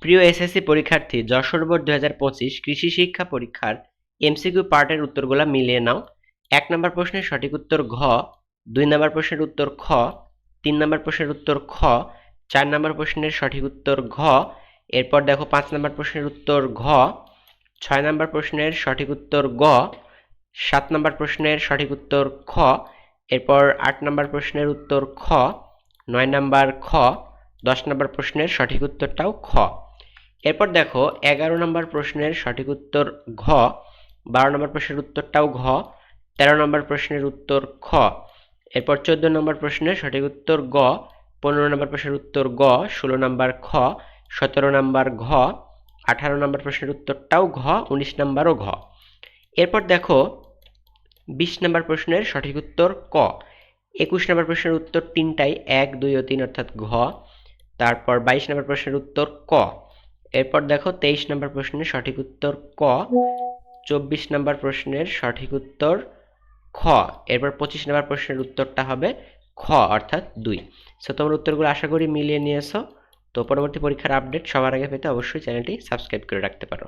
প্রিয় এসএসসি পরীক্ষার্থী, যশোর বোর্ড 2025 কৃষি শিক্ষা পরীক্ষার এমসিকিউ পার্টের উত্তরগুলো মিলিয়ে নাও। 1 নম্বর প্রশ্নের সঠিক উত্তর ঘ, 2 নম্বর প্রশ্নের উত্তর খ, 3 নম্বর প্রশ্নের উত্তর খ, 4 নম্বর প্রশ্নের সঠিক উত্তর ঘ, এরপর দেখো 5 নম্বর প্রশ্নের উত্তর ঘ, 6 নম্বর প্রশ্নের সঠিক উত্তর গ, 7 নম্বর প্রশ্নের সঠিক উত্তর খ, এরপর 8 নম্বর প্রশ্নের উত্তর খ, 9 নম্বর খ, 10 নম্বর প্রশ্নের সঠিক উত্তরটাও খ। এরপর দেখো 11 নম্বর প্রশ্নের সঠিক উত্তর ঘ, 12 নম্বর প্রশ্নের উত্তরটাও ঘ, 13 নম্বর প্রশ্নের উত্তর খ, এরপর 14 নম্বর প্রশ্নের সঠিক উত্তর গ, 15 নম্বর প্রশ্নের উত্তর গ, 16 নম্বর খ, 17 নম্বর ঘ, 18 নম্বর প্রশ্নের উত্তরটাও ঘ, 19 নম্বরও ঘ। এরপর দেখো 20 নম্বর প্রশ্নের সঠিক উত্তর ক, 21 নম্বর প্রশ্নের উত্তর তিনটাই 1, 2 ও 3 অর্থাৎ ঘ, তারপর 22 নম্বর প্রশ্নের উত্তর ক। এরপর দেখো 23 নম্বর প্রশ্নের সঠিক উত্তর ক, 24 নম্বর প্রশ্নের সঠিক উত্তর খ, এরপর 25 নম্বর প্রশ্নের উত্তরটা হবে খ অর্থাৎ 2। সো তোমরা উত্তরগুলো আশা করি মিলিয়ে নিয়েছো। তো পরবর্তী পরীক্ষার আপডেট সবার আগে পেতে অবশ্যই চ্যানেলটি সাবস্ক্রাইব করে রাখতে পারো।